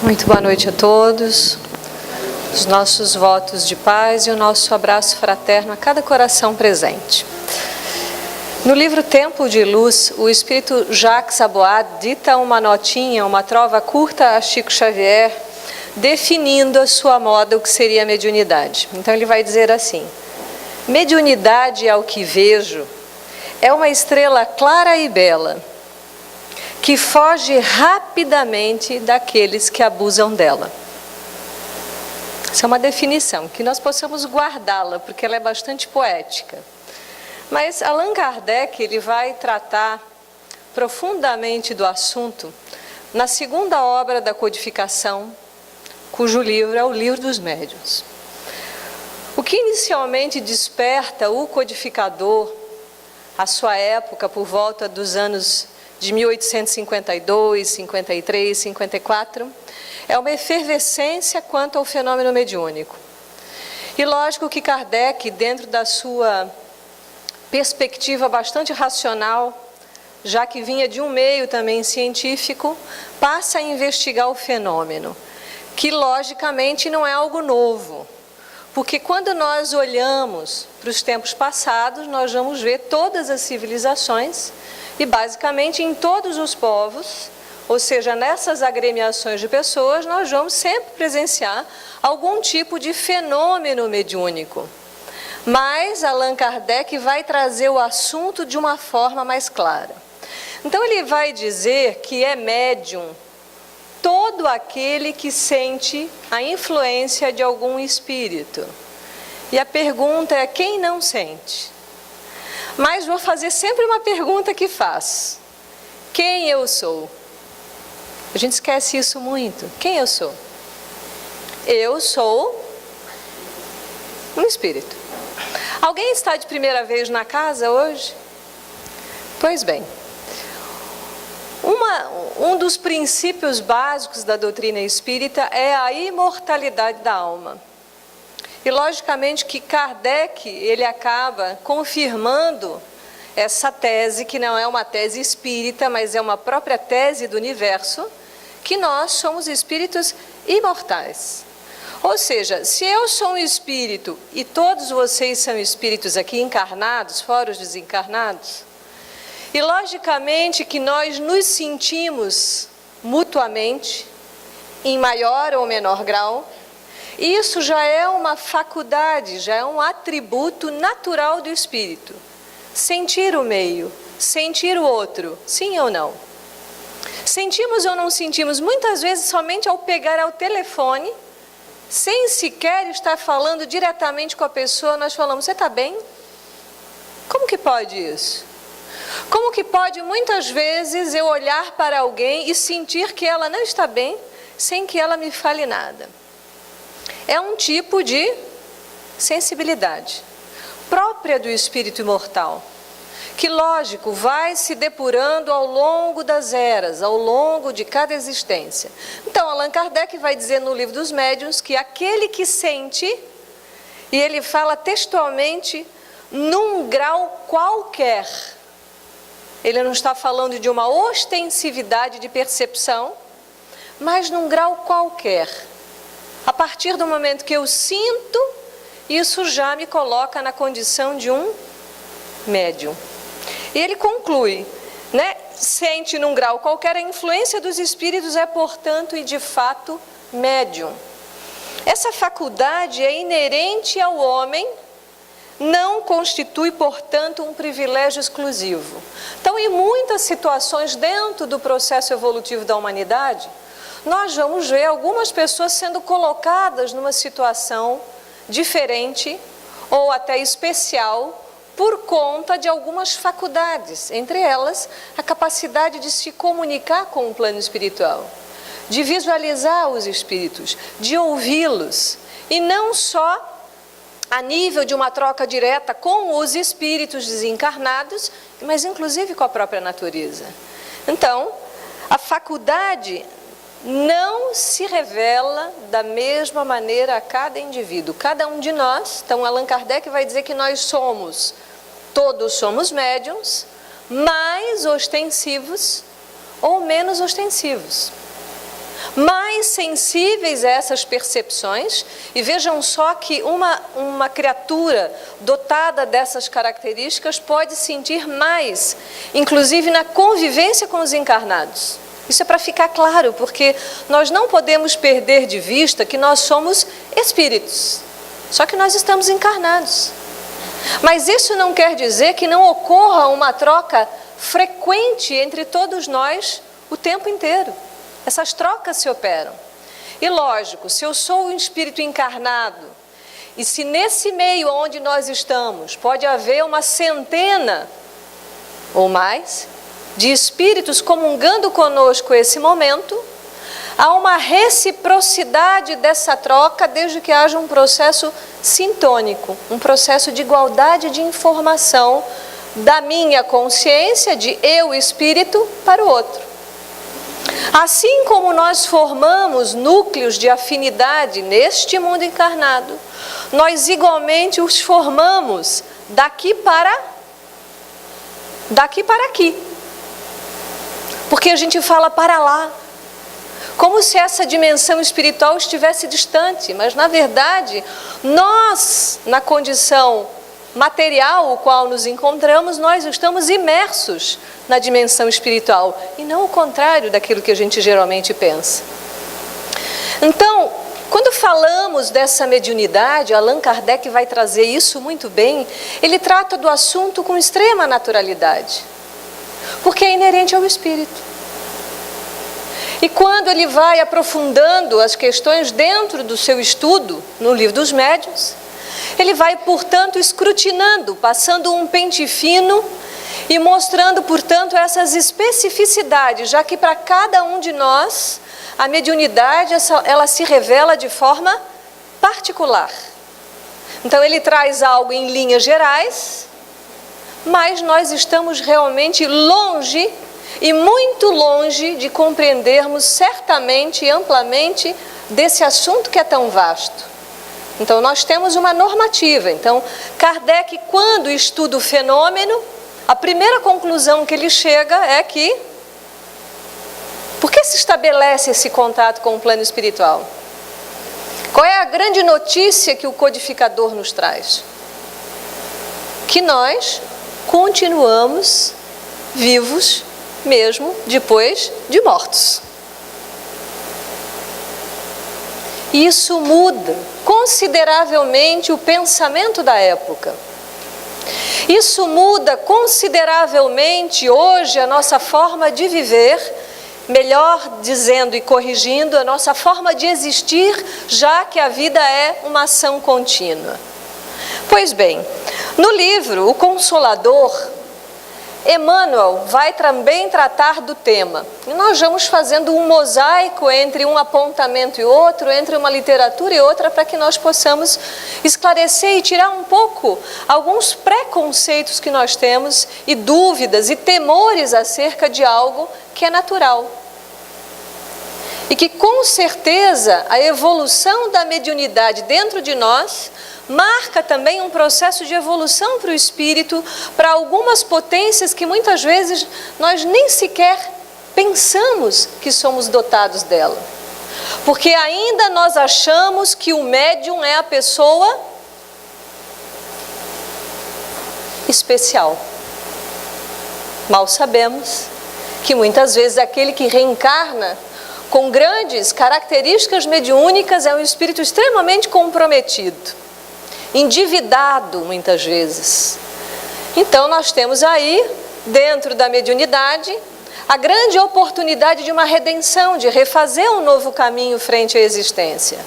Muito boa noite a todos. Os nossos votos de paz e o nosso abraço fraterno a cada coração presente. No livro Templo de Luz, o espírito Jacques Aboad dita uma notinha, uma trova curta a Chico Xavier, definindo a sua moda o que seria a mediunidade. Então ele vai dizer assim: mediunidade, ao que vejo, é uma estrela clara e bela, que foge rapidamente daqueles que abusam dela. Essa é uma definição, que nós possamos guardá-la, porque ela é bastante poética. Mas Allan Kardec, ele vai tratar profundamente do assunto na segunda obra da codificação, cujo livro é o Livro dos Médiuns. O que inicialmente desperta o codificador, à sua época, por volta dos anos de 1852, 53, 54, é uma efervescência quanto ao fenômeno mediúnico. E lógico que Kardec, dentro da sua perspectiva bastante racional, já que vinha de um meio também científico, passa a investigar o fenômeno, que logicamente não é algo novo, porque quando nós olhamos para os tempos passados, nós vamos ver todas as civilizações e basicamente em todos os povos, ou seja, nessas agremiações de pessoas, nós vamos sempre presenciar algum tipo de fenômeno mediúnico. Mas Allan Kardec vai trazer o assunto de uma forma mais clara. Então ele vai dizer que é médium todo aquele que sente a influência de algum espírito. E a pergunta é: quem não sente? Mas vou fazer sempre uma pergunta que faço: quem eu sou? A gente esquece isso muito. Quem eu sou? Eu sou um espírito. Alguém está de primeira vez na casa hoje? Pois bem, um dos princípios básicos da doutrina espírita é a imortalidade da alma. E logicamente que Kardec, ele acaba confirmando essa tese, que não é uma tese espírita, mas é uma própria tese do universo, que nós somos espíritos imortais. Ou seja, se eu sou um espírito e todos vocês são espíritos aqui encarnados, fora os desencarnados, e logicamente que nós nos sentimos mutuamente, em maior ou menor grau, isso já é uma faculdade, já é um atributo natural do espírito. Sentir o meio, sentir o outro, sim ou não? Sentimos ou não sentimos? Muitas vezes somente ao pegar ao telefone, sem sequer estar falando diretamente com a pessoa, nós falamos: você está bem? Como que pode isso? Como que pode muitas vezes eu olhar para alguém e sentir que ela não está bem, sem que ela me fale nada? É um tipo de sensibilidade própria do espírito imortal, que, lógico, vai se depurando ao longo das eras, ao longo de cada existência. Então, Allan Kardec vai dizer no Livro dos Médiuns que aquele que sente, e ele fala textualmente, num grau qualquer, ele não está falando de uma ostensividade de percepção, mas num grau qualquer. A partir do momento que eu sinto, isso já me coloca na condição de um médium. E ele conclui, sente num grau qualquer, a influência dos espíritos é, portanto, e de fato, médium. Essa faculdade é inerente ao homem, não constitui, portanto, um privilégio exclusivo. Então, em muitas situações dentro do processo evolutivo da humanidade, nós vamos ver algumas pessoas sendo colocadas numa situação diferente ou até especial por conta de algumas faculdades, entre elas a capacidade de se comunicar com o plano espiritual, de visualizar os espíritos, de ouvi-los, e não só a nível de uma troca direta com os espíritos desencarnados, mas inclusive com a própria natureza. Então, a faculdade não se revela da mesma maneira a cada indivíduo. Cada um de nós, então Allan Kardec vai dizer que todos somos médiuns, mais ostensivos ou menos ostensivos. mais sensíveis a essas percepções, e vejam só que uma criatura dotada dessas características pode sentir mais, inclusive na convivência com os encarnados. Isso é para ficar claro, porque nós não podemos perder de vista que nós somos espíritos, só que nós estamos encarnados. Mas isso não quer dizer que não ocorra uma troca frequente entre todos nós o tempo inteiro. Essas trocas se operam. E lógico, se eu sou um espírito encarnado, e se nesse meio onde nós estamos pode haver uma centena ou mais de espíritos comungando conosco esse momento, há uma reciprocidade dessa troca desde que haja um processo sintônico, um processo de igualdade de informação da minha consciência, de eu espírito, para o outro. Assim como nós formamos núcleos de afinidade neste mundo encarnado, nós igualmente os formamos daqui para aqui. Porque a gente fala para lá, como se essa dimensão espiritual estivesse distante, mas na verdade, nós, na condição material o qual nos encontramos, nós estamos imersos na dimensão espiritual, e não o contrário daquilo que a gente geralmente pensa. Então, quando falamos dessa mediunidade, Allan Kardec vai trazer isso muito bem, ele trata do assunto com extrema naturalidade, porque é inerente ao espírito. E quando ele vai aprofundando as questões dentro do seu estudo, no Livro dos Médiuns, ele vai, portanto, escrutinando, passando um pente fino e mostrando, portanto, essas especificidades, já que para cada um de nós, a mediunidade, ela se revela de forma particular. Então, ele traz algo em linhas gerais, mas nós estamos realmente longe, e muito longe, de compreendermos certamente e amplamente desse assunto que é tão vasto. Então, nós temos uma normativa. Então, Kardec, quando estuda o fenômeno, a primeira conclusão que ele chega é que, por que se estabelece esse contato com o plano espiritual? Qual é a grande notícia que o codificador nos traz? Que nós continuamos vivos mesmo depois de mortos. Isso muda consideravelmente o pensamento da época. Isso muda consideravelmente hoje a nossa forma de viver, melhor dizendo e corrigindo, a nossa forma de existir, já que a vida é uma ação contínua. Pois bem, no livro O Consolador, Emmanuel vai também tratar do tema. E nós vamos fazendo um mosaico entre um apontamento e outro, entre uma literatura e outra, para que nós possamos esclarecer e tirar um pouco alguns preconceitos que nós temos e dúvidas e temores acerca de algo que é natural. E que com certeza a evolução da mediunidade dentro de nós marca também um processo de evolução para o espírito, para algumas potências que muitas vezes nós nem sequer pensamos que somos dotados dela. Porque ainda nós achamos que o médium é a pessoa especial. Mal sabemos que muitas vezes aquele que reencarna com grandes características mediúnicas é um espírito extremamente comprometido, endividado muitas vezes. Então nós temos aí, dentro da mediunidade, a grande oportunidade de uma redenção, de refazer um novo caminho frente à existência.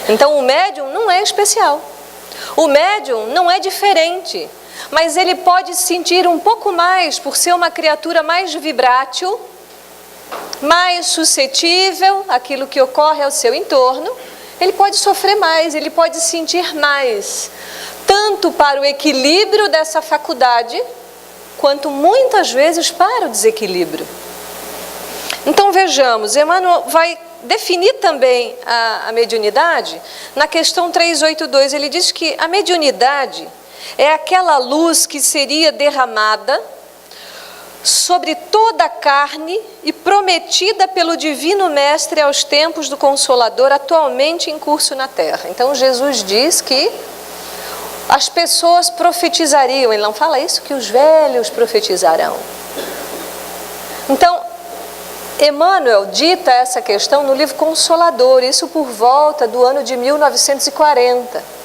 Então o médium não é especial, o médium não é diferente, mas ele pode sentir um pouco mais, por ser uma criatura mais vibrátil, mais suscetível àquilo que ocorre ao seu entorno. Ele pode sofrer mais, ele pode sentir mais, tanto para o equilíbrio dessa faculdade, quanto muitas vezes para o desequilíbrio. Então vejamos, Emmanuel vai definir também a mediunidade na questão 382. Ele diz que a mediunidade é aquela luz que seria derramada sobre toda a carne e prometida pelo Divino Mestre aos tempos do Consolador, atualmente em curso na terra. Então Jesus diz que as pessoas profetizariam, ele não fala isso, que os velhos profetizarão. Então, Emmanuel dita essa questão no livro Consolador, isso por volta do ano de 1940.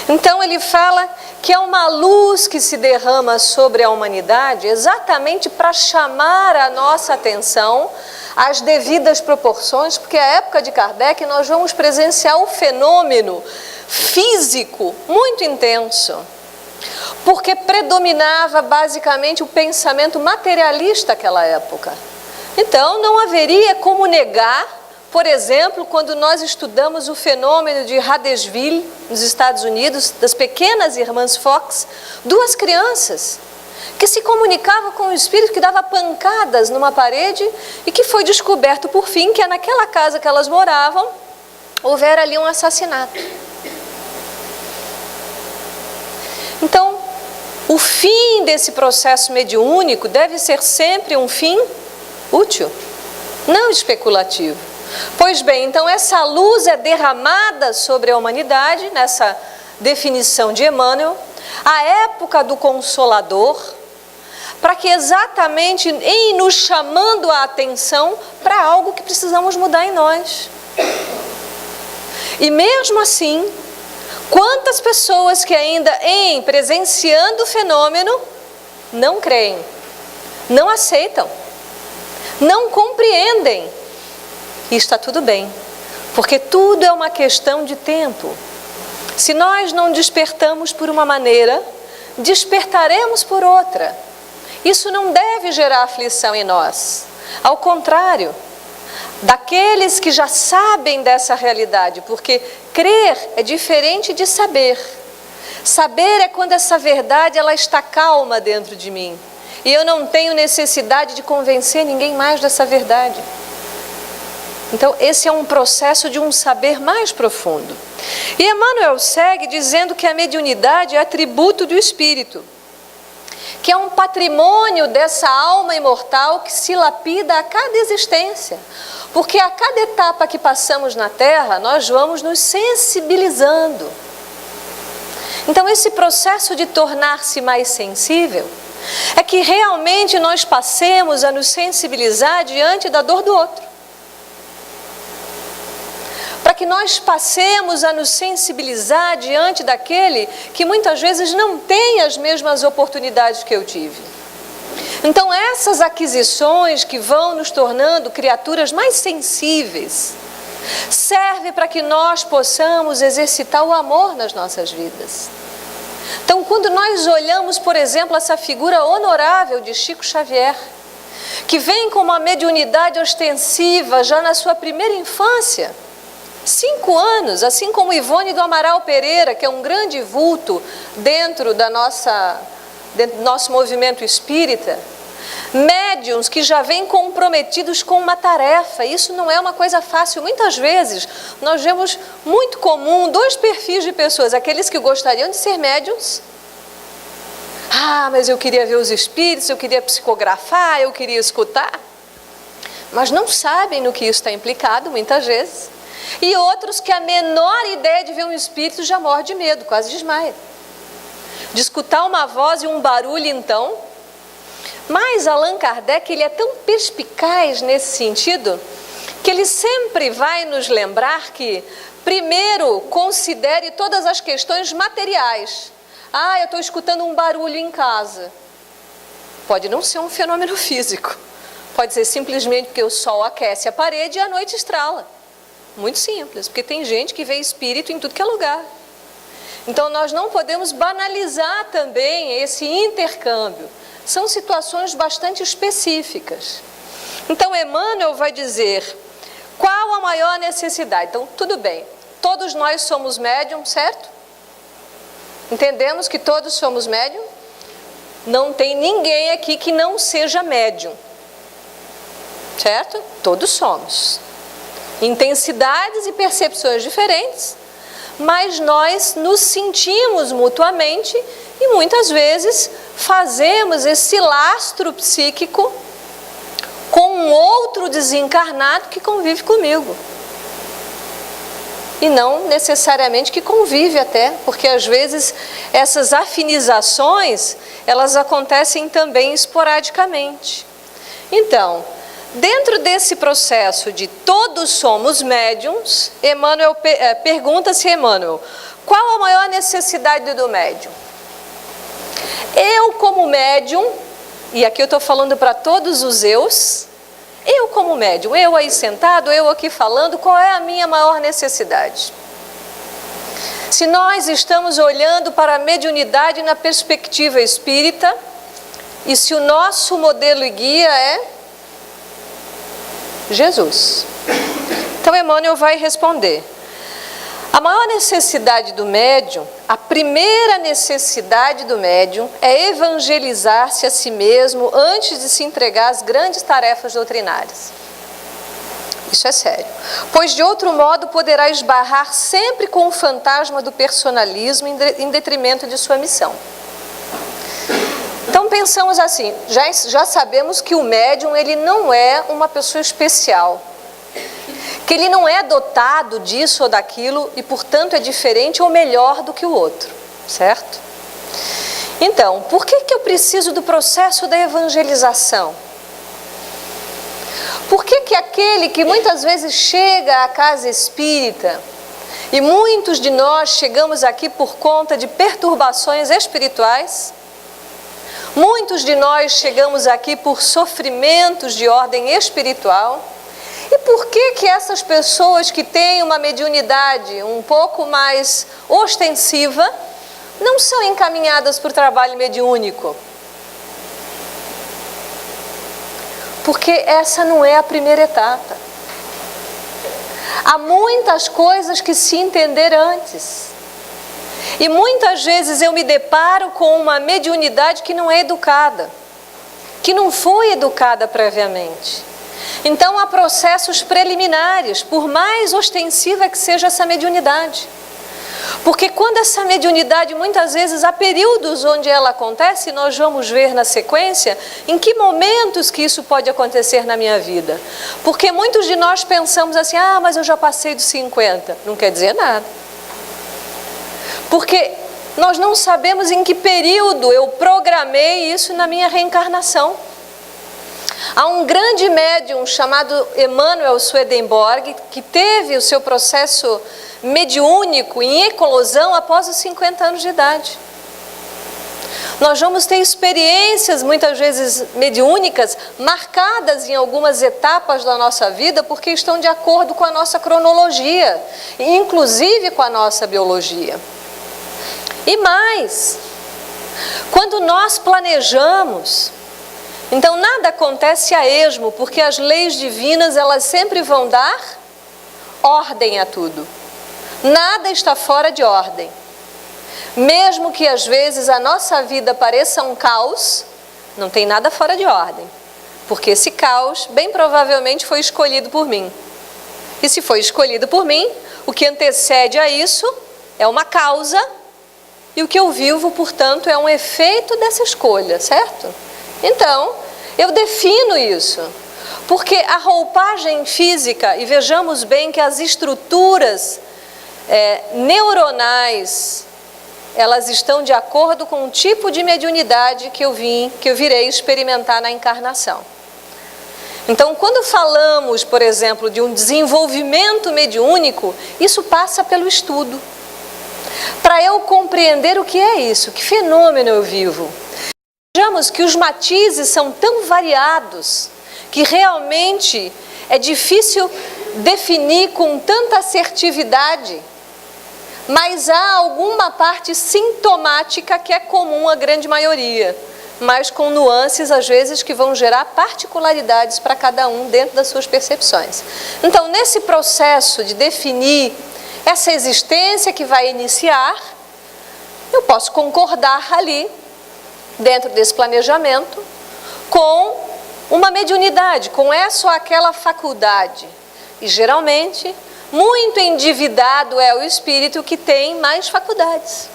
Então ele fala que é uma luz que se derrama sobre a humanidade exatamente para chamar a nossa atenção às devidas proporções, porque a época de Kardec nós vamos presenciar um fenômeno físico muito intenso, porque predominava basicamente o pensamento materialista naquela época. Então não haveria como negar, por exemplo, quando nós estudamos o fenômeno de Huddersville, nos Estados Unidos, das pequenas irmãs Fox, 2 crianças que se comunicavam com o espírito que dava pancadas numa parede e que foi descoberto por fim que naquela casa que elas moravam, houvera ali um assassinato. Então, o fim desse processo mediúnico deve ser sempre um fim útil, não especulativo. Pois bem, então essa luz é derramada sobre a humanidade, nessa definição de Emmanuel, a época do Consolador, para que exatamente em nos chamando a atenção para algo que precisamos mudar em nós. E mesmo assim, quantas pessoas que ainda presenciando o fenômeno não creem, não aceitam, não compreendem. E está tudo bem, porque tudo é uma questão de tempo. Se nós não despertamos por uma maneira, despertaremos por outra. Isso não deve gerar aflição em nós. Ao contrário, daqueles que já sabem dessa realidade, porque crer é diferente de saber. Saber é quando essa verdade ela está calma dentro de mim. E eu não tenho necessidade de convencer ninguém mais dessa verdade. Então, esse é um processo de um saber mais profundo. E Emmanuel segue dizendo que a mediunidade é atributo do espírito, que é um patrimônio dessa alma imortal que se lapida a cada existência. Porque a cada etapa que passamos na Terra, nós vamos nos sensibilizando. Então, esse processo de tornar-se mais sensível é que realmente nós passemos a nos sensibilizar diante da dor do outro. Para que nós passemos a nos sensibilizar diante daquele que muitas vezes não tem as mesmas oportunidades que eu tive. Então essas aquisições que vão nos tornando criaturas mais sensíveis, serve para que nós possamos exercitar o amor nas nossas vidas. Então quando nós olhamos, por exemplo, essa figura honorável de Chico Xavier, que vem com uma mediunidade ostensiva já na sua primeira infância, 5 anos, assim como Ivone do Amaral Pereira, que é um grande vulto dentro do nosso movimento espírita, médiuns que já vêm comprometidos com uma tarefa. Isso não é uma coisa fácil. Muitas vezes nós vemos muito comum 2 perfis de pessoas, aqueles que gostariam de ser médiuns. Mas eu queria ver os espíritos, eu queria psicografar, eu queria escutar, mas não sabem no que isso está implicado muitas vezes. E outros que a menor ideia de ver um espírito já morre de medo, quase desmaia. De escutar uma voz e um barulho então. Mas Allan Kardec ele é tão perspicaz nesse sentido, que ele sempre vai nos lembrar que, primeiro, considere todas as questões materiais. Eu estou escutando um barulho em casa. Pode não ser um fenômeno físico. Pode ser simplesmente porque o sol aquece a parede e a noite estrala. Muito simples, porque tem gente que vê espírito em tudo que é lugar. Então nós não podemos banalizar também esse intercâmbio. São situações bastante específicas. Então Emmanuel vai dizer qual a maior necessidade. Então tudo bem, todos nós somos médium, certo? Entendemos que todos somos médium? Não tem ninguém aqui que não seja médium, certo? Todos somos. Intensidades e percepções diferentes, mas nós nos sentimos mutuamente e muitas vezes fazemos esse lastro psíquico com um outro desencarnado que convive comigo. E não necessariamente que convive até, porque às vezes essas afinizações, elas acontecem também esporadicamente. Então, dentro desse processo de todos somos médiums, Emmanuel pergunta-se, Emmanuel, qual a maior necessidade do médium? Eu como médium, e aqui eu estou falando para todos os eus, eu como médium, eu aí sentado, eu aqui falando, qual é a minha maior necessidade? Se nós estamos olhando para a mediunidade na perspectiva espírita, e se o nosso modelo e guia é Jesus. Então Emmanuel vai responder. A maior necessidade do médium, a primeira necessidade do médium é evangelizar-se a si mesmo antes de se entregar às grandes tarefas doutrinárias. Isso é sério. Pois de outro modo poderá esbarrar sempre com o fantasma do personalismo em detrimento de sua missão. Então pensamos assim, já sabemos que o médium ele não é uma pessoa especial, que ele não é dotado disso ou daquilo e portanto é diferente ou melhor do que o outro, certo? Então, por que eu preciso do processo da evangelização? Por que aquele que muitas vezes chega à casa espírita, e muitos de nós chegamos aqui por conta de perturbações espirituais, muitos de nós chegamos aqui por sofrimentos de ordem espiritual, e por que essas pessoas que têm uma mediunidade um pouco mais ostensiva não são encaminhadas para o trabalho mediúnico? Porque essa não é a primeira etapa. Há muitas coisas que se entender antes. E muitas vezes eu me deparo com uma mediunidade que não é educada, que não foi educada previamente. Então há processos preliminares, por mais ostensiva que seja essa mediunidade. Porque quando essa mediunidade, muitas vezes, há períodos onde ela acontece, e nós vamos ver na sequência, em que momentos que isso pode acontecer na minha vida. Porque muitos de nós pensamos assim, mas eu já passei dos 50. Não quer dizer nada. Porque nós não sabemos em que período eu programei isso na minha reencarnação. Há um grande médium chamado Emanuel Swedenborg, que teve o seu processo mediúnico em eclosão após os 50 anos de idade. Nós vamos ter experiências, muitas vezes mediúnicas, marcadas em algumas etapas da nossa vida, porque estão de acordo com a nossa cronologia, inclusive com a nossa biologia. E mais, quando nós planejamos, então nada acontece a esmo, porque as leis divinas elas sempre vão dar ordem a tudo. Nada está fora de ordem. Mesmo que às vezes a nossa vida pareça um caos, não tem nada fora de ordem. Porque esse caos bem provavelmente foi escolhido por mim. E se foi escolhido por mim, o que antecede a isso é uma causa, e o que eu vivo, portanto, é um efeito dessa escolha, certo? Então, eu defino isso, porque a roupagem física, e vejamos bem que as estruturas neuronais, elas estão de acordo com o tipo de mediunidade que eu virei experimentar na encarnação. Então, quando falamos, por exemplo, de um desenvolvimento mediúnico, isso passa pelo estudo. Para eu compreender o que é isso, que fenômeno eu vivo. Vejamos que os matizes são tão variados que realmente é difícil definir com tanta assertividade, mas há alguma parte sintomática que é comum à grande maioria, mas com nuances às vezes que vão gerar particularidades para cada um dentro das suas percepções. Então, nesse processo de definir essa existência que vai iniciar, eu posso concordar ali, dentro desse planejamento, com uma mediunidade, com essa ou aquela faculdade. E geralmente, muito endividado é o espírito que tem mais faculdades.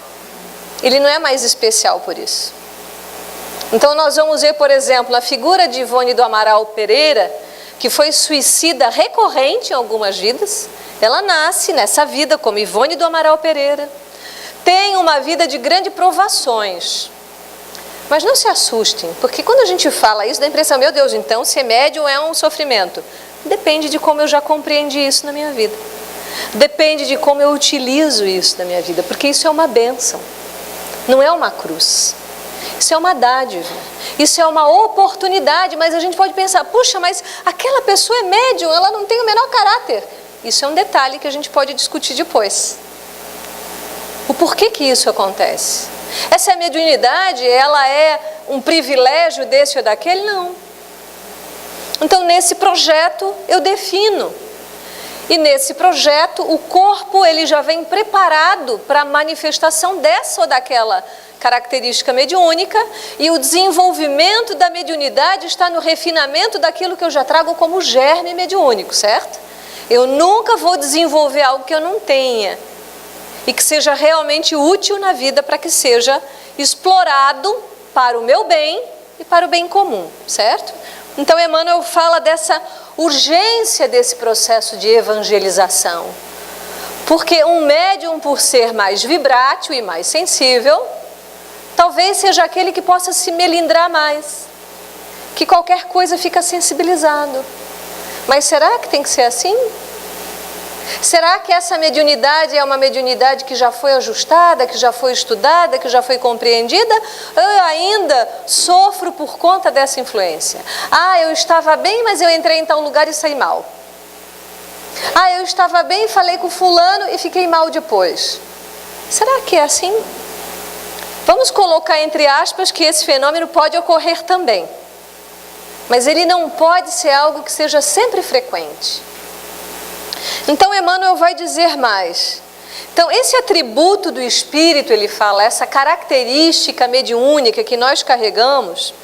Ele não é mais especial por isso. Então nós vamos ver, por exemplo, a figura de Ivone do Amaral Pereira, que foi suicida recorrente em algumas vidas. Ela nasce nessa vida como Ivone do Amaral Pereira. Tem uma vida de grandes provações. Mas não se assustem, porque quando a gente fala isso, dá a impressão, meu Deus, então ser médium é um sofrimento. Depende de como eu já compreendi isso na minha vida. Depende de como eu utilizo isso na minha vida, porque isso é uma bênção, não é uma cruz. Isso é uma dádiva, isso é uma oportunidade, mas a gente pode pensar, puxa, mas aquela pessoa é médium, ela não tem o menor caráter. Isso é um detalhe que a gente pode discutir depois. O porquê que isso acontece? Essa mediunidade, ela é um privilégio desse ou daquele? Não. Então, nesse projeto, eu defino. E nesse projeto, o corpo ele já vem preparado para a manifestação dessa ou daquela característica mediúnica, e o desenvolvimento da mediunidade está no refinamento daquilo que eu já trago como germe mediúnico, certo? Eu nunca vou desenvolver algo que eu não tenha e que seja realmente útil na vida para que seja explorado para o meu bem e para o bem comum, certo? Então Emmanuel fala dessa urgência desse processo de evangelização, porque um médium, por ser mais vibrátil e mais sensível, talvez seja aquele que possa se melindrar mais, que qualquer coisa fica sensibilizado. Mas será que tem que ser assim? Será que essa mediunidade é uma mediunidade que já foi ajustada, que já foi estudada, que já foi compreendida? Ou eu ainda sofro por conta dessa influência? Ah, eu estava bem, mas eu entrei em tal lugar e saí mal. Ah, eu estava bem, falei com fulano e fiquei mal depois. Será que é assim? Vamos colocar entre aspas que esse fenômeno pode ocorrer também, mas ele não pode ser algo que seja sempre frequente. Então Emmanuel vai dizer mais. Então esse atributo do espírito, ele fala, essa característica mediúnica que nós carregamos,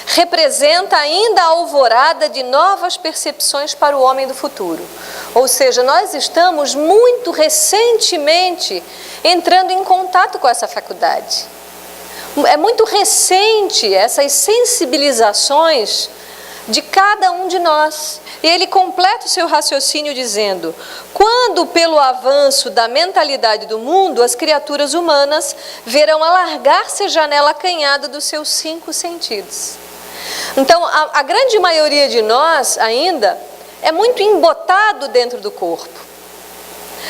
representa ainda a alvorada de novas percepções para o homem do futuro. Ou seja, nós estamos muito recentemente entrando em contato com essa faculdade. É muito recente essas sensibilizações de cada um de nós. E ele completa o seu raciocínio dizendo: quando pelo avanço da mentalidade do mundo, as criaturas humanas verão alargar-se a janela acanhada dos seus 5 sentidos. Então, a grande maioria de nós ainda é muito embotado dentro do corpo.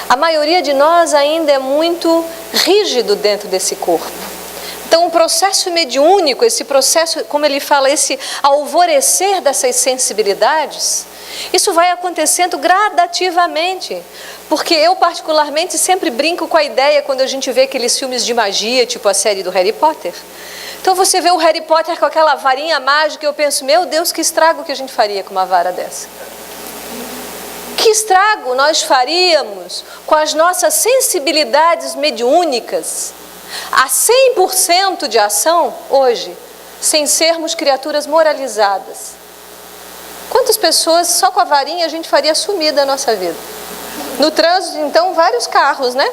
A maioria de nós ainda é muito rígido dentro desse corpo. Então, o processo mediúnico, esse processo, como ele fala, esse alvorecer dessas sensibilidades, isso vai acontecendo gradativamente. Porque eu, particularmente, sempre brinco com a ideia quando a gente vê aqueles filmes de magia, tipo a série do Harry Potter. Então, você vê o Harry Potter com aquela varinha mágica e eu penso, meu Deus, que estrago que a gente faria com uma vara dessa. Que estrago nós faríamos com as nossas sensibilidades mediúnicas a 100% de ação hoje, sem sermos criaturas moralizadas. Quantas pessoas só com a varinha a gente faria sumir da nossa vida? No trânsito, então, vários carros, né?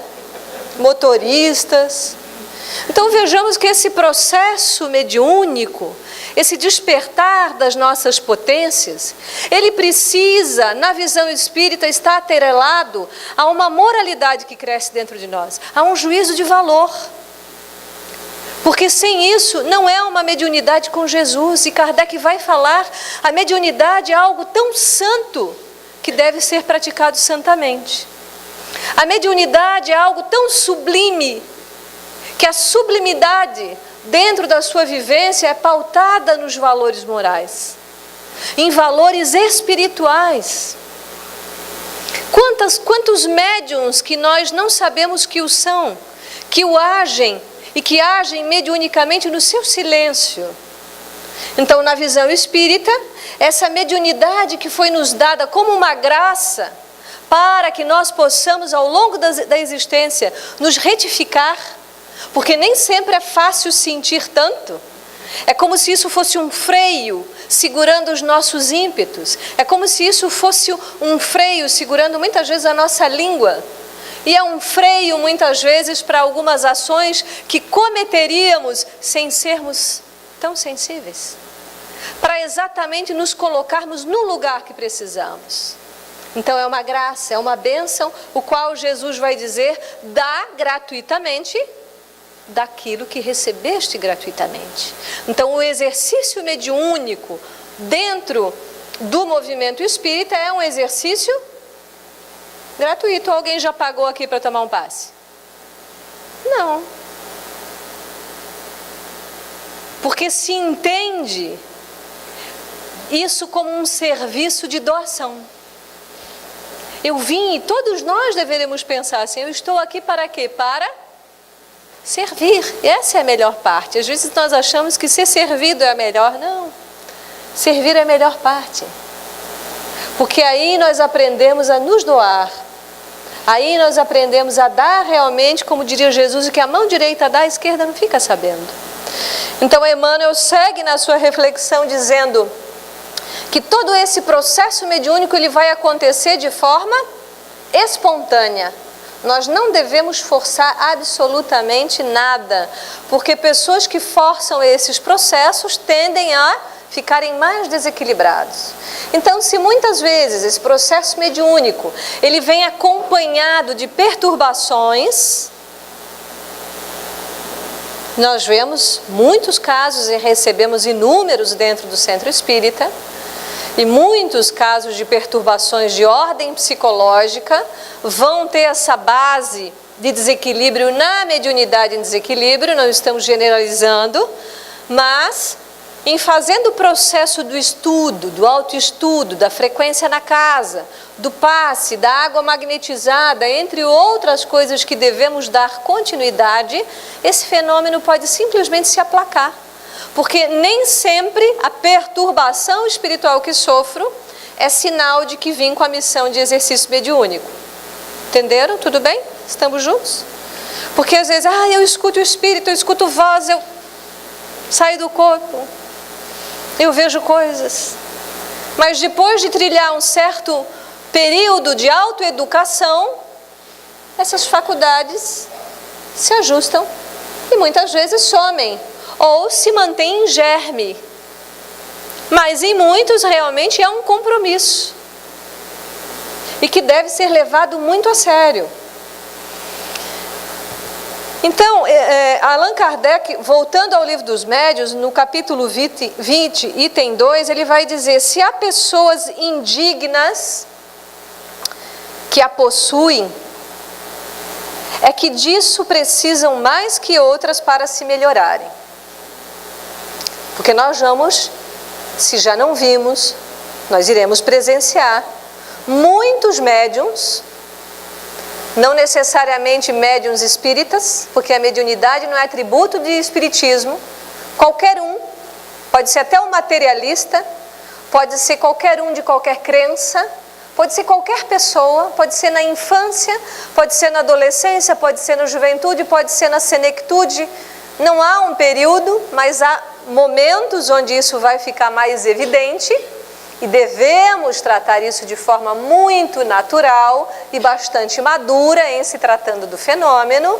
Motoristas. Então vejamos que esse processo mediúnico, esse despertar das nossas potências, ele precisa, na visão espírita, estar atrelado a uma moralidade que cresce dentro de nós, a um juízo de valor. Porque sem isso não é uma mediunidade com Jesus. E Kardec vai falar, a mediunidade é algo tão santo que deve ser praticado santamente. A mediunidade é algo tão sublime que a sublimidade dentro da sua vivência é pautada nos valores morais, em valores espirituais. Quantos médiuns que nós não sabemos que o são, que o agem e que agem mediunicamente no seu silêncio. Então, na visão espírita, essa mediunidade que foi nos dada como uma graça para que nós possamos, ao longo da existência, nos retificar, porque nem sempre é fácil sentir tanto. É como se isso fosse um freio segurando os nossos ímpetos. É como se isso fosse um freio segurando muitas vezes a nossa língua. E é um freio muitas vezes para algumas ações que cometeríamos sem sermos tão sensíveis, para exatamente nos colocarmos no lugar que precisamos. Então é uma graça, é uma bênção, o qual Jesus vai dizer: dá gratuitamente daquilo que recebeste gratuitamente. Então o exercício mediúnico dentro do movimento espírita é um exercício gratuito. Alguém já pagou aqui para tomar um passe? Não. Porque se entende isso como um serviço de doação. Eu vim, e todos nós deveremos pensar assim: eu estou aqui para quê? Para servir. Essa é a melhor parte. Às vezes nós achamos que ser servido é a melhor. Não. Servir é a melhor parte. Porque aí nós aprendemos a nos doar. Aí nós aprendemos a dar realmente, como diria Jesus, o que a mão direita dá, a esquerda não fica sabendo. Então Emmanuel segue na sua reflexão dizendo que todo esse processo mediúnico ele vai acontecer de forma espontânea. Nós não devemos forçar absolutamente nada, porque pessoas que forçam esses processos tendem a ficarem mais desequilibrados. Então, se muitas vezes esse processo mediúnico ele vem acompanhado de perturbações, nós vemos muitos casos e recebemos inúmeros dentro do centro espírita, e muitos casos de perturbações de ordem psicológica vão ter essa base de desequilíbrio na mediunidade em desequilíbrio. Não estamos generalizando, mas em fazendo o processo do estudo, do autoestudo, da frequência na casa, do passe, da água magnetizada, entre outras coisas que devemos dar continuidade, esse fenômeno pode simplesmente se aplacar. Porque nem sempre a perturbação espiritual que sofro é sinal de que vim com a missão de exercício mediúnico. Entenderam? Tudo bem? Estamos juntos? Porque às vezes, eu escuto o espírito, eu escuto voz, eu saio do corpo, eu vejo coisas. Mas depois de trilhar um certo período de autoeducação, essas faculdades se ajustam e muitas vezes somem. Ou se mantém em germe. Mas em muitos realmente é um compromisso. E que deve ser levado muito a sério. Então, Allan Kardec, voltando ao Livro dos Médiuns, no capítulo 20, item 2, ele vai dizer: se há pessoas indignas que a possuem, é que disso precisam mais que outras para se melhorarem. Porque nós vamos, se já não vimos, nós iremos presenciar muitos médiuns, não necessariamente médiuns espíritas, porque a mediunidade não é atributo de espiritismo, qualquer um, pode ser até um materialista, pode ser qualquer um de qualquer crença, pode ser qualquer pessoa, pode ser na infância, pode ser na adolescência, pode ser na juventude, pode ser na senectude. Não há um período, mas há momentos onde isso vai ficar mais evidente e devemos tratar isso de forma muito natural e bastante madura em se tratando do fenômeno,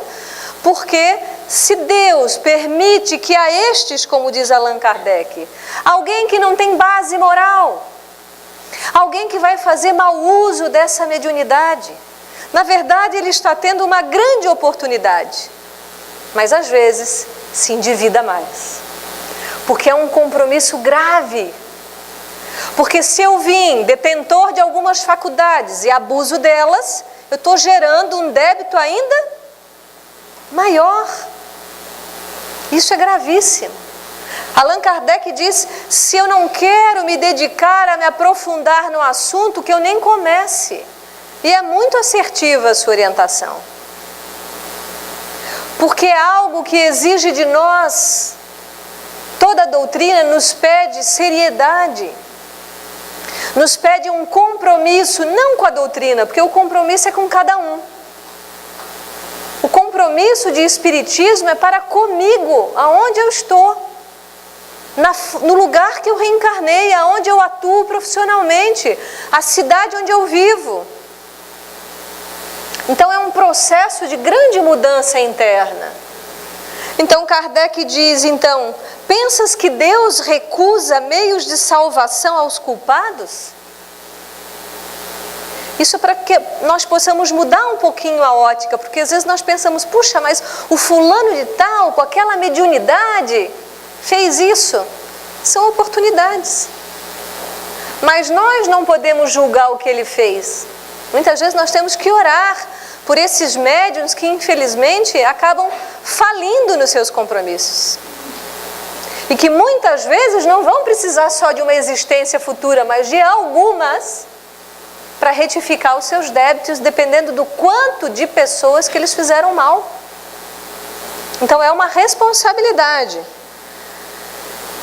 porque se Deus permite que a estes, como diz Allan Kardec, alguém que não tem base moral, alguém que vai fazer mau uso dessa mediunidade, na verdade ele está tendo uma grande oportunidade, mas às vezes se endivida mais, porque é um compromisso grave. Porque se eu vim detentor de algumas faculdades e abuso delas, eu estou gerando um débito ainda maior. Isso é gravíssimo. Allan Kardec diz: se eu não quero me dedicar a me aprofundar no assunto, que eu nem comece. E é muito assertiva a sua orientação. Porque é algo que exige de nós, toda a doutrina nos pede seriedade, nos pede um compromisso, não com a doutrina, porque o compromisso é com cada um. O compromisso de espiritismo é para comigo, aonde eu estou, no lugar que eu reencarnei, aonde eu atuo profissionalmente, a cidade onde eu vivo. Então é um processo de grande mudança interna. Então Kardec diz, então, pensas que Deus recusa meios de salvação aos culpados? Isso é para que nós possamos mudar um pouquinho a ótica, porque às vezes nós pensamos, puxa, mas o fulano de tal, com aquela mediunidade, fez isso. São oportunidades. Mas nós não podemos julgar o que ele fez. Muitas vezes nós temos que orar por esses médiuns que infelizmente acabam falindo nos seus compromissos. E que muitas vezes não vão precisar só de uma existência futura, mas de algumas, para retificar os seus débitos, dependendo do quanto de pessoas que eles fizeram mal. Então é uma responsabilidade.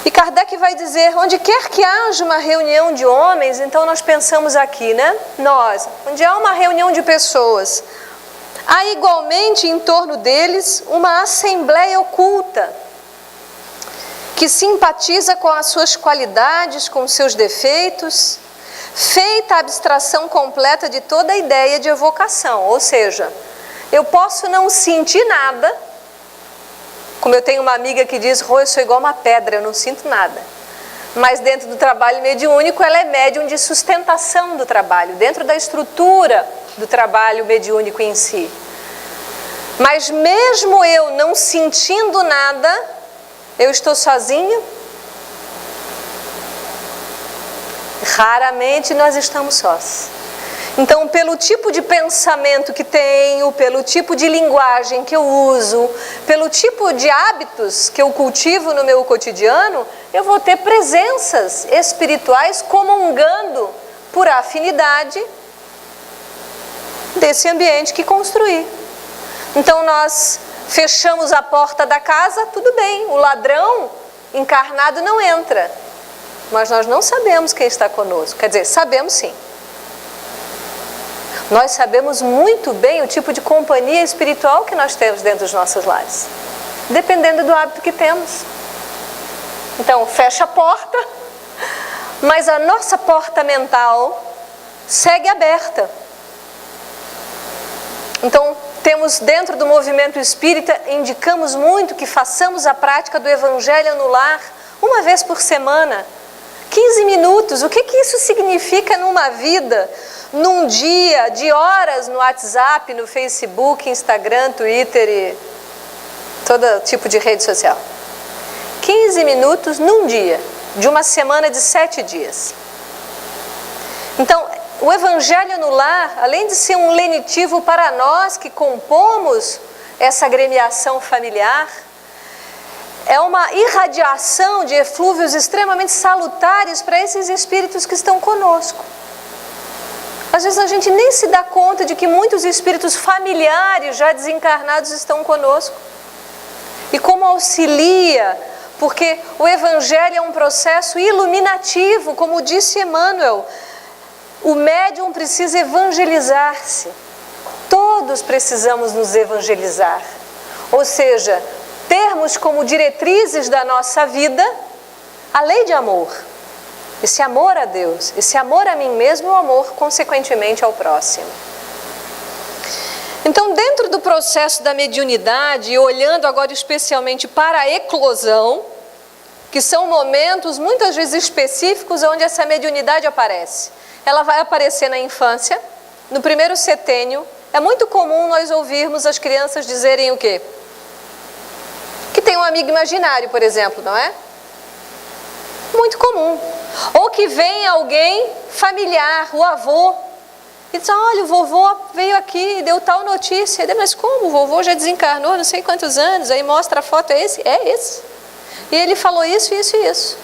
E Kardec vai dizer, onde quer que haja uma reunião de homens, então nós pensamos aqui, né? Nós, onde há uma reunião de pessoas, há igualmente em torno deles uma assembleia oculta, que simpatiza com as suas qualidades, com os seus defeitos, feita a abstração completa de toda a ideia de evocação. Ou seja, eu posso não sentir nada, como eu tenho uma amiga que diz, eu sou igual uma pedra, eu não sinto nada. Mas dentro do trabalho mediúnico, ela é médium de sustentação do trabalho, dentro da estrutura do trabalho mediúnico em si. Mas mesmo eu não sentindo nada, eu estou sozinha? Raramente nós estamos sós. Então, pelo tipo de pensamento que tenho, pelo tipo de linguagem que eu uso, pelo tipo de hábitos que eu cultivo no meu cotidiano, eu vou ter presenças espirituais comungando por afinidade desse ambiente que construí. Então, nós fechamos a porta da casa, tudo bem, o ladrão encarnado não entra. Mas nós não sabemos quem está conosco. Quer dizer, sabemos sim. Nós sabemos muito bem o tipo de companhia espiritual que nós temos dentro dos nossos lares, dependendo do hábito que temos. Então, fecha a porta, mas a nossa porta mental segue aberta. Então, temos dentro do movimento espírita, indicamos muito que façamos a prática do Evangelho no lar, uma vez por semana, 15 minutos. O que isso significa numa vida, num dia, de horas no WhatsApp, no Facebook, Instagram, Twitter e todo tipo de rede social? 15 minutos num dia, de uma semana de 7 dias. Então, o Evangelho no lar, além de ser um lenitivo para nós que compomos essa agremiação familiar, é uma irradiação de eflúvios extremamente salutares para esses espíritos que estão conosco. Às vezes a gente nem se dá conta de que muitos espíritos familiares já desencarnados estão conosco. E como auxilia, porque o Evangelho é um processo iluminativo, como disse Emmanuel, o médium precisa evangelizar-se. Todos precisamos nos evangelizar. Ou seja, termos como diretrizes da nossa vida a lei de amor. Esse amor a Deus, esse amor a mim mesmo e o amor, consequentemente, ao próximo. Então, dentro do processo da mediunidade, e olhando agora especialmente para a eclosão, que são momentos muitas vezes específicos onde essa mediunidade aparece. Ela vai aparecer na infância, no primeiro setênio. É muito comum nós ouvirmos as crianças dizerem o quê? Que tem um amigo imaginário, por exemplo, não é? Muito comum. Ou que vem alguém familiar, o avô, e diz, olha, o vovô veio aqui e deu tal notícia. Mas como? O vovô já desencarnou não sei quantos anos, aí mostra a foto, é esse? É esse. E ele falou isso, isso e isso.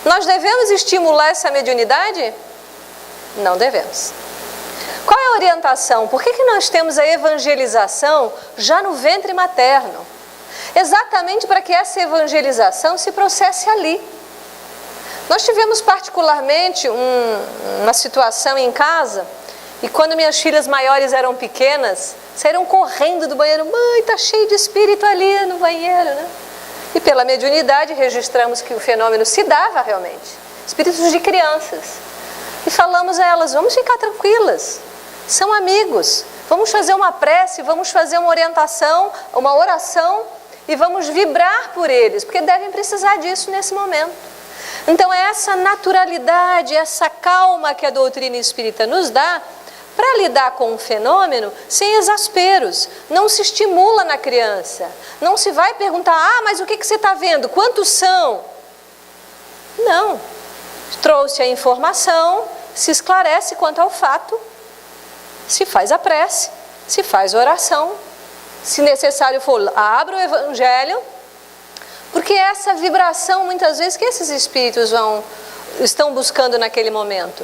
Nós devemos estimular essa mediunidade? Não devemos. Qual é a orientação? Por que nós temos a evangelização já no ventre materno? Exatamente para que essa evangelização se processe ali. Nós tivemos particularmente uma situação em casa, e quando minhas filhas maiores eram pequenas, saíram correndo do banheiro, mãe, está cheio de espírito ali no banheiro, né? E pela mediunidade registramos que o fenômeno se dava realmente, espíritos de crianças. E falamos a elas, vamos ficar tranquilas, são amigos, vamos fazer uma prece, vamos fazer uma orientação, uma oração, e vamos vibrar por eles, porque devem precisar disso nesse momento. Então, essa naturalidade, essa calma que a doutrina espírita nos dá para lidar com um fenômeno sem exasperos. Não se estimula na criança. Não se vai perguntar, mas o que você está vendo? Quantos são? Não. Trouxe a informação, se esclarece quanto ao fato, se faz a prece, se faz a oração. Se necessário for, abra o Evangelho, porque essa vibração, muitas vezes, que esses espíritos estão buscando naquele momento.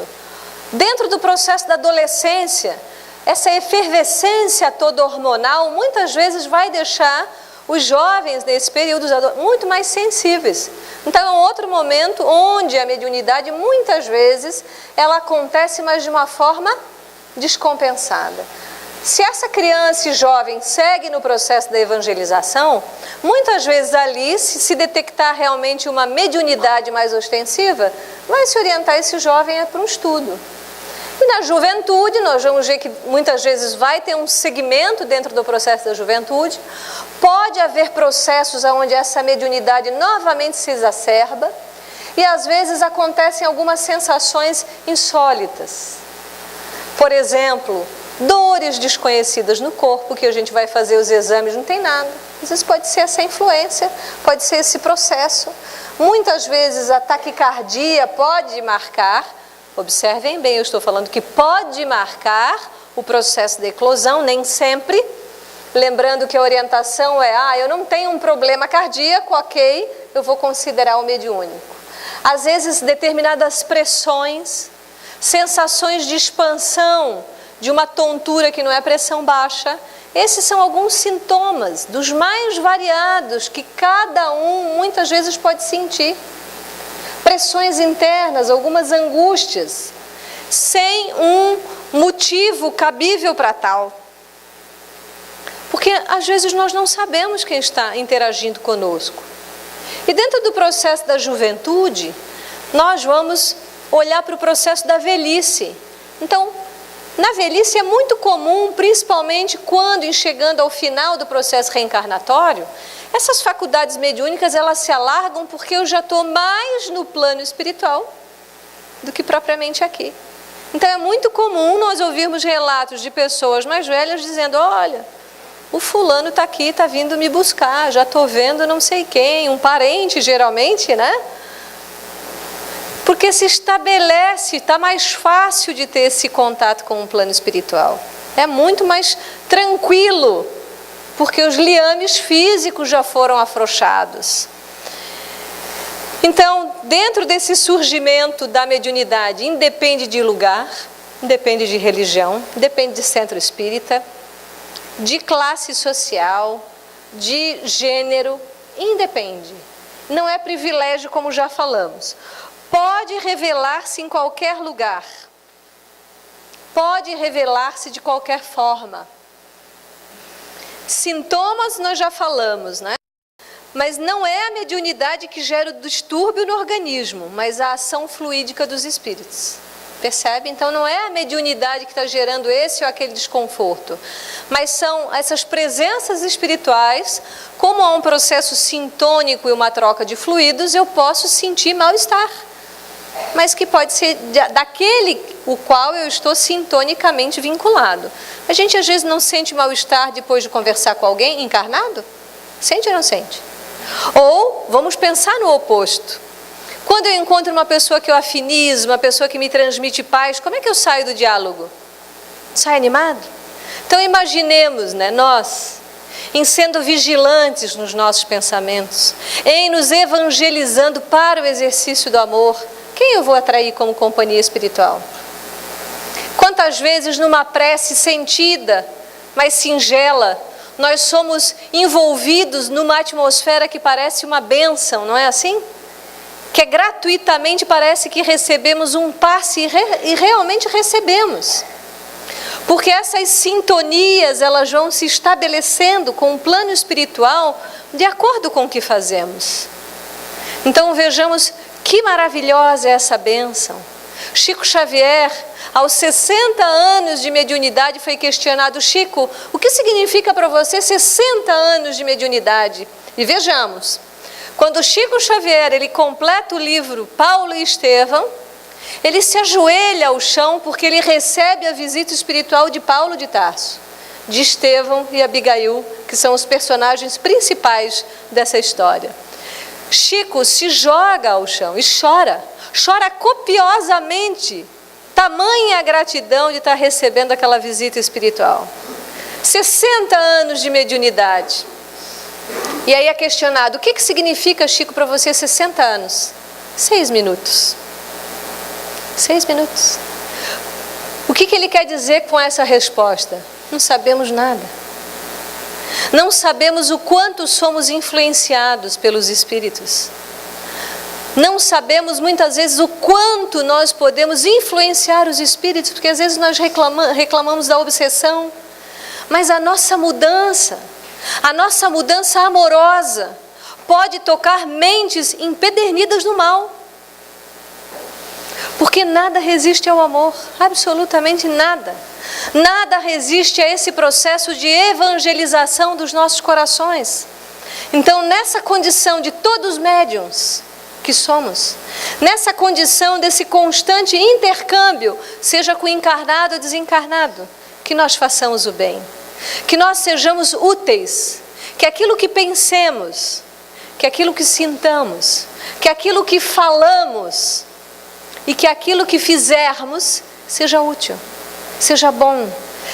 Dentro do processo da adolescência, essa efervescência toda hormonal, muitas vezes vai deixar os jovens nesse período muito mais sensíveis. Então, é um outro momento onde a mediunidade, muitas vezes, ela acontece, mas de uma forma descompensada. Se essa criança e jovem segue no processo da evangelização, muitas vezes ali, se detectar realmente uma mediunidade mais ostensiva, vai se orientar esse jovem para um estudo. E na juventude, nós vamos ver que muitas vezes vai ter um segmento dentro do processo da juventude, pode haver processos onde essa mediunidade novamente se exacerba, e às vezes acontecem algumas sensações insólitas. Por exemplo, dores desconhecidas no corpo, que a gente vai fazer os exames, não tem nada. Às vezes pode ser essa influência, pode ser esse processo. Muitas vezes a taquicardia pode marcar, observem bem, eu estou falando que pode marcar o processo de eclosão, nem sempre. Lembrando que a orientação é, eu não tenho um problema cardíaco, ok, eu vou considerar o mediúnico. Às vezes determinadas pressões, sensações de expansão, de uma tontura que não é pressão baixa, esses são alguns sintomas dos mais variados que cada um muitas vezes pode sentir. Pressões internas, algumas angústias, sem um motivo cabível para tal. Porque às vezes nós não sabemos quem está interagindo conosco. E dentro do processo da juventude, nós vamos olhar para o processo da velhice. Então, na velhice é muito comum, principalmente quando chegando ao final do processo reencarnatório, essas faculdades mediúnicas elas se alargam porque eu já estou mais no plano espiritual do que propriamente aqui. Então é muito comum nós ouvirmos relatos de pessoas mais velhas dizendo, olha, o fulano está aqui, está vindo me buscar, já estou vendo não sei quem, um parente geralmente, né? Porque se estabelece, está mais fácil de ter esse contato com o plano espiritual. É muito mais tranquilo, porque os liames físicos já foram afrouxados. Então, dentro desse surgimento da mediunidade, independe de lugar, independe de religião, depende de centro espírita, de classe social, de gênero, independe. Não é privilégio, como já falamos. Pode revelar-se em qualquer lugar. Pode revelar-se de qualquer forma. Sintomas nós já falamos, né? Mas não é a mediunidade que gera o distúrbio no organismo, mas a ação fluídica dos espíritos. Percebe? Então não é a mediunidade que está gerando esse ou aquele desconforto, mas são essas presenças espirituais, como há um processo sintônico e uma troca de fluidos, eu posso sentir mal-estar. Mas que pode ser daquele o qual eu estou sintonicamente vinculado. A gente às vezes não sente mal-estar depois de conversar com alguém encarnado? Sente ou não sente? Ou vamos pensar no oposto. Quando eu encontro uma pessoa que eu afinizo, uma pessoa que me transmite paz, como é que eu saio do diálogo? Saio animado? Então imaginemos, né, nós, em sendo vigilantes nos nossos pensamentos, em nos evangelizando para o exercício do amor, quem eu vou atrair como companhia espiritual? Quantas vezes numa prece sentida, mas singela, nós somos envolvidos numa atmosfera que parece uma bênção, não é assim? Que gratuitamente parece que recebemos um passe e realmente recebemos. Porque essas sintonias, elas vão se estabelecendo com o plano espiritual de acordo com o que fazemos. Então vejamos que maravilhosa é essa bênção. Chico Xavier, aos 60 anos de mediunidade, foi questionado: Chico, o que significa para você 60 anos de mediunidade? E vejamos, quando Chico Xavier ele completa o livro Paulo e Estevão, ele se ajoelha ao chão porque ele recebe a visita espiritual de Paulo de Tarso, de Estevão e Abigail, que são os personagens principais dessa história. Chico se joga ao chão e chora copiosamente, tamanha a gratidão de estar recebendo aquela visita espiritual. 60 anos de mediunidade. E aí é questionado, o que significa, Chico, para você 60 anos? 6 minutos. 6 minutos. O que ele quer dizer com essa resposta? Não sabemos nada. Não sabemos o quanto somos influenciados pelos espíritos. Não sabemos muitas vezes o quanto nós podemos influenciar os espíritos, porque às vezes nós reclamamos da obsessão, mas a nossa mudança amorosa pode tocar mentes empedernidas no mal. Porque nada resiste ao amor, absolutamente nada. Nada resiste a esse processo de evangelização dos nossos corações. Então, nessa condição de todos médiuns que somos, nessa condição desse constante intercâmbio, seja com encarnado ou desencarnado, que nós façamos o bem, que nós sejamos úteis, que aquilo que pensemos, que aquilo que sintamos, que aquilo que falamos e que aquilo que fizermos seja útil, seja bom,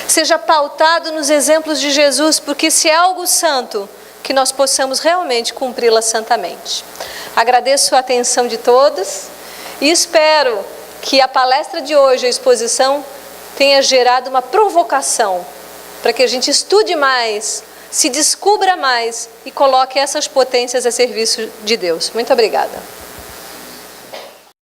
seja pautado nos exemplos de Jesus, porque se é algo santo, que nós possamos realmente cumpri-la santamente. Agradeço a atenção de todos e espero que a palestra de hoje, a exposição, tenha gerado uma provocação para que a gente estude mais, se descubra mais e coloque essas potências a serviço de Deus. Muito obrigada.